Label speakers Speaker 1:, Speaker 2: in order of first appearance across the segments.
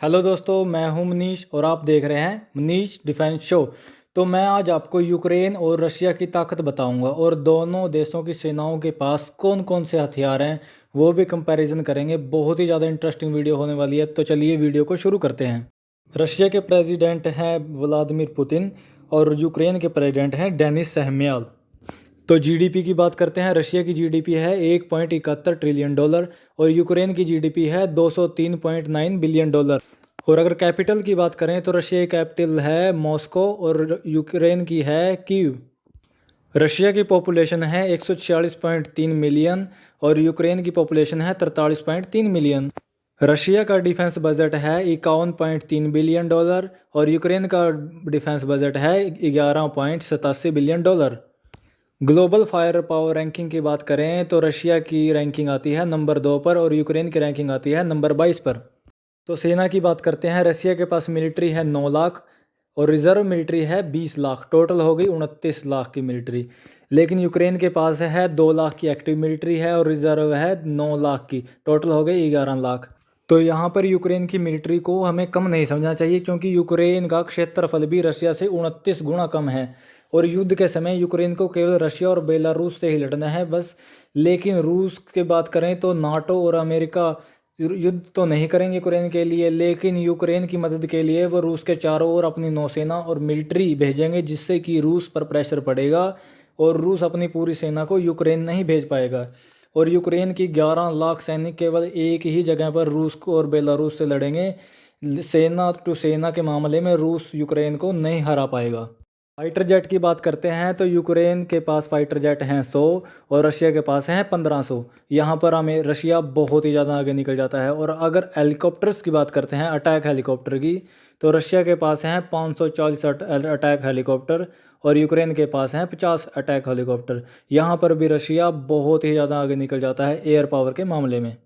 Speaker 1: Hello दोस्तों, मैं हूं मनीष और आप देख रहे हैं मनीष डिफेंस शो। तो मैं आज आपको यूक्रेन और रशिया की ताकत बताऊंगा और दोनों देशों की सेनाओं के पास कौन कौन से हथियार हैं वो भी कंपैरिजन करेंगे। बहुत ही ज़्यादा इंटरेस्टिंग वीडियो होने वाली है, तो चलिए वीडियो को शुरू करते हैं। रशिया के प्रेसिडेंट हैं व्लादिमीर पुतिन और यूक्रेन के प्रेसिडेंट हैं डेनिस सहम्याल। तो जीडीपी की बात करते हैं। रशिया की जीडीपी है 1.71 ट्रिलियन डॉलर और यूक्रेन की जीडीपी है 203.9 बिलियन डॉलर। और अगर कैपिटल की बात करें तो रशिया की कैपिटल है मॉस्को और यूक्रेन की है कीव। रशिया की पॉपुलेशन है 146.3 मिलियन और यूक्रेन की पॉपुलेशन है 43.3 मिलियन। रशिया का डिफेंस बजट है 51.3 बिलियन डॉलर और यूक्रेन का डिफेंस बजट है 11.87 billion dollar. Global fire power ranking की बात करें तो रशिया की रैंकिंग आती है नंबर 2 पर और यूक्रेन की रैंकिंग आती है नंबर 22 पर। तो सेना की बात करते हैं। रशिया के पास मिलिट्री है 9 लाख और रिजर्व मिलिट्री है 20 लाख। टोटल हो गई 29 लाख की मिलिट्री। लेकिन यूक्रेन के पास है 2 लाख की एक्टिव मिलिट्री है और रिजर्व है 9 लाख की। टोटल हो गई 11 लाख। तो यहाँ पर यूक्रेन की मिलिट्री को हमें कम नहीं समझना चाहिए, क्योंकि यूक्रेन का क्षेत्रफल भी रशिया से 29 गुना कम है और युद्ध के समय यूक्रेन को केवल रशिया और बेलारूस से ही लड़ना है बस। लेकिन रूस की बात करें तो नाटो और अमेरिका युद्ध तो नहीं करेंगे यूक्रेन के लिए, लेकिन यूक्रेन की मदद के लिए वो रूस के चारों ओर अपनी नौसेना और मिलिट्री भेजेंगे, जिससे कि रूस पर प्रेशर पड़ेगा और रूस अपनी पूरी सेना को यूक्रेन नहीं भेज पाएगा। और यूक्रेन की 11 लाख सैनिक केवल एक ही जगह पर रूस को और बेलारूस से लड़ेंगे। सेना टू सेना के मामले में रूस यूक्रेन को नहीं हरा पाएगा। फाइटर जेट की बात करते हैं तो यूक्रेन के पास फाइटर जेट हैं 100 और रशिया के पास हैं 1500। यहाँ पर हमें रशिया बहुत ही ज़्यादा आगे निकल जाता है। और अगर हेलीकॉप्टर्स की बात करते हैं, अटैक हेलीकॉप्टर की, तो रशिया के पास हैं 540 अटैक हेलीकॉप्टर और यूक्रेन के पास हैं 50 अटैक हेलीकॉप्टर। यहाँ पर भी रशिया बहुत ही ज़्यादा आगे निकल जाता है एयर पावर के मामले में।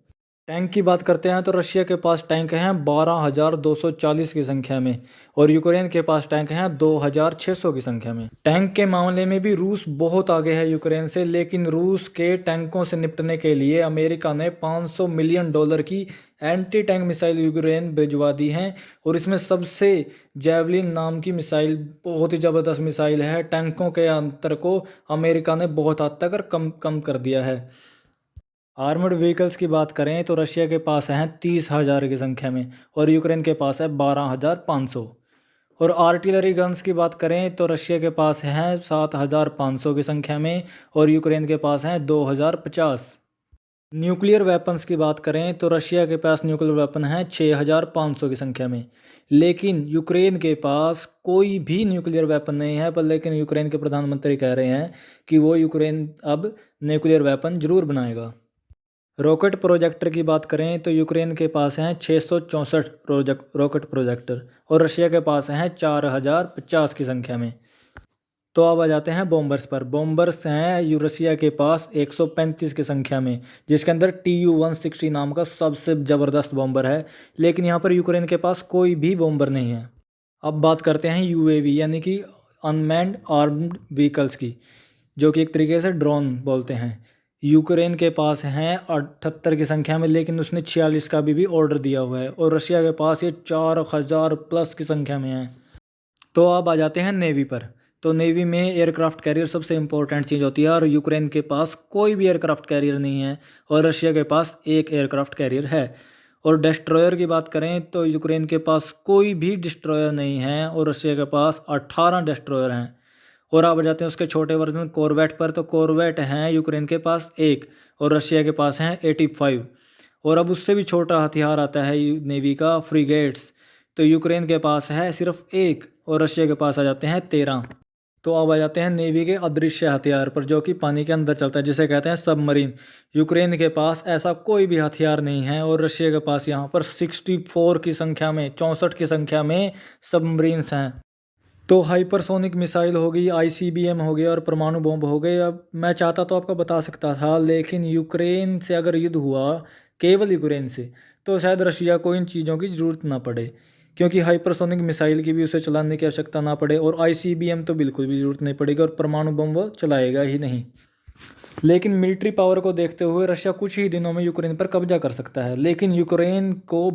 Speaker 1: टैंक की बात करते हैं तो रशिया के पास टैंक हैं 12,240 की संख्या में और यूक्रेन के पास टैंक हैं 2,600 की संख्या में। टैंक के मामले में भी रूस बहुत आगे है यूक्रेन से, लेकिन रूस के टैंकों से निपटने के लिए अमेरिका ने 500 मिलियन डॉलर की एंटी टैंक मिसाइल यूक्रेन भिजवा दी हैं। और इसमें सबसे जैवलिन नाम की मिसाइल बहुत ही ज़बरदस्त मिसाइल है। टैंकों के अंतर को अमेरिका ने बहुत हद तक कम कम कर दिया है। आर्मड व्हीकल्स की बात करें तो रशिया के पास हैं 30,000 की संख्या में और यूक्रेन के पास है 12,500। और आर्टिलरी गन्स की बात करें तो रशिया के पास हैं 7,500 की संख्या में और यूक्रेन के पास हैं 2,050। न्यूक्लियर वेपन्स की बात करें तो रशिया के पास न्यूक्लियर वेपन है 6,500 की संख्या में, लेकिन यूक्रेन के पास कोई भी न्यूक्लियर वेपन नहीं है। पर लेकिन यूक्रेन के प्रधानमंत्री कह रहे हैं कि वो यूक्रेन अब न्यूक्लियर वेपन जरूर बनाएगा। रॉकेट प्रोजेक्टर की बात करें तो यूक्रेन के पास हैं 664 रॉकेट प्रोजेक्टर और रशिया के पास हैं 4,050 की संख्या में। तो अब आ जाते हैं बॉम्बर्स पर। बॉम्बर्स हैं रशिया के पास 135 की संख्या में, जिसके अंदर Tu-160 नाम का सबसे ज़बरदस्त बॉम्बर है। लेकिन यहाँ पर यूक्रेन के पास कोई भी बॉम्बर नहीं है। अब बात करते हैं यूएवी यानी कि अनमैन्ड आर्म्ड व्हीकल्स की, जो कि एक तरीके से ड्रोन बोलते हैं। यूक्रेन के पास हैं 78 की संख्या में, लेकिन उसने 46 का भी ऑर्डर दिया हुआ है और रशिया के पास ये 4,000 प्लस की संख्या में है। तो अब आ जाते हैं नेवी पर। तो नेवी में एयरक्राफ्ट कैरियर सबसे इंपॉर्टेंट चीज़ होती है और यूक्रेन के पास कोई भी एयरक्राफ्ट कैरियर नहीं है और रशिया के पास एक एयरक्राफ्ट कैरियर है। और डिस्ट्रॉयर की बात करें तो यूक्रेन के पास कोई भी डिस्ट्रॉयर नहीं है और रशिया के पास 18 डिस्ट्रॉयर हैं। और अब आ जाते हैं उसके छोटे वर्जन कॉर्वेट पर। तो कॉर्वेट हैं यूक्रेन के पास एक और रशिया के पास हैं 85। और अब उससे भी छोटा हथियार आता है नेवी का फ्रिगेट्स। तो यूक्रेन के पास है सिर्फ एक और रशिया के पास आ जाते हैं 13। तो अब आ जाते हैं नेवी के अदृश्य हथियार पर, जो कि पानी के अंदर चलता है, जिसे कहते हैं सबमरीन। यूक्रेन के पास ऐसा कोई भी हथियार नहीं है और रशिया के पास यहाँ पर 64 की संख्या में 64 की संख्या में सबमरीन्स हैं। तो हाइपरसोनिक मिसाइल हो गई, आईसीबीएम हो गया और परमाणु बम हो गए। अब मैं चाहता तो आपको बता सकता था, लेकिन यूक्रेन से अगर युद्ध हुआ केवल यूक्रेन से, तो शायद रशिया को इन चीज़ों की ज़रूरत ना पड़े, क्योंकि हाइपरसोनिक मिसाइल की भी उसे चलाने की आवश्यकता ना पड़े और आईसीबीएम तो बिल्कुल भी ज़रूरत नहीं पड़ेगी और परमाणु बम वो चलाएगा ही नहीं। लेकिन मिलिट्री पावर को देखते हुए रशिया कुछ ही दिनों में यूक्रेन पर कब्जा कर सकता है। लेकिन यूक्रेन को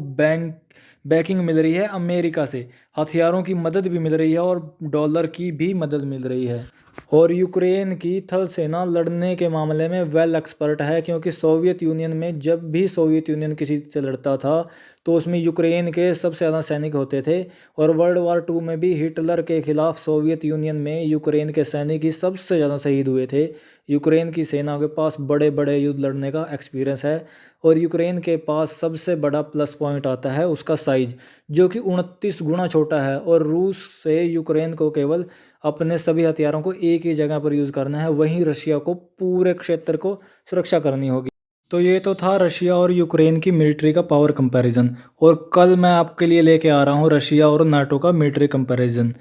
Speaker 1: बैकिंग मिल रही है अमेरिका से, हथियारों की मदद भी मिल रही है और डॉलर की भी मदद मिल रही है। और यूक्रेन की थल सेना लड़ने के मामले में वेल एक्सपर्ट है, क्योंकि सोवियत यूनियन में जब भी सोवियत यूनियन किसी से लड़ता था तो उसमें यूक्रेन के सबसे ज़्यादा सैनिक होते थे। और वर्ल्ड वार 2 में भी हिटलर के खिलाफ सोवियत यूनियन में यूक्रेन के सैनिक ही सबसे ज़्यादा शहीद हुए थे। यूक्रेन की सेना के पास बड़े बड़े युद्ध लड़ने का एक्सपीरियंस है। और यूक्रेन के पास सबसे बड़ा प्लस पॉइंट आता है उसका साइज, जो कि 29 गुना छोटा है। और रूस से यूक्रेन को केवल अपने सभी हथियारों को एक ही जगह पर यूज़ करना है, वहीं रशिया को पूरे क्षेत्र को सुरक्षा करनी होगी। तो ये तो था रशिया और यूक्रेन की मिलिट्री का पावर कंपैरिजन। और कल मैं आपके लिए लेके आ रहा हूँ रशिया और नाटो का मिलिट्री कंपैरिजन।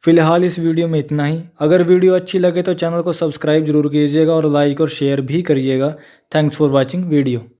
Speaker 1: फिलहाल इस वीडियो में इतना ही। अगर वीडियो अच्छी लगे तो चैनल को सब्सक्राइब जरूर कीजिएगा और लाइक और शेयर भी करिएगा। Thanks for watching video.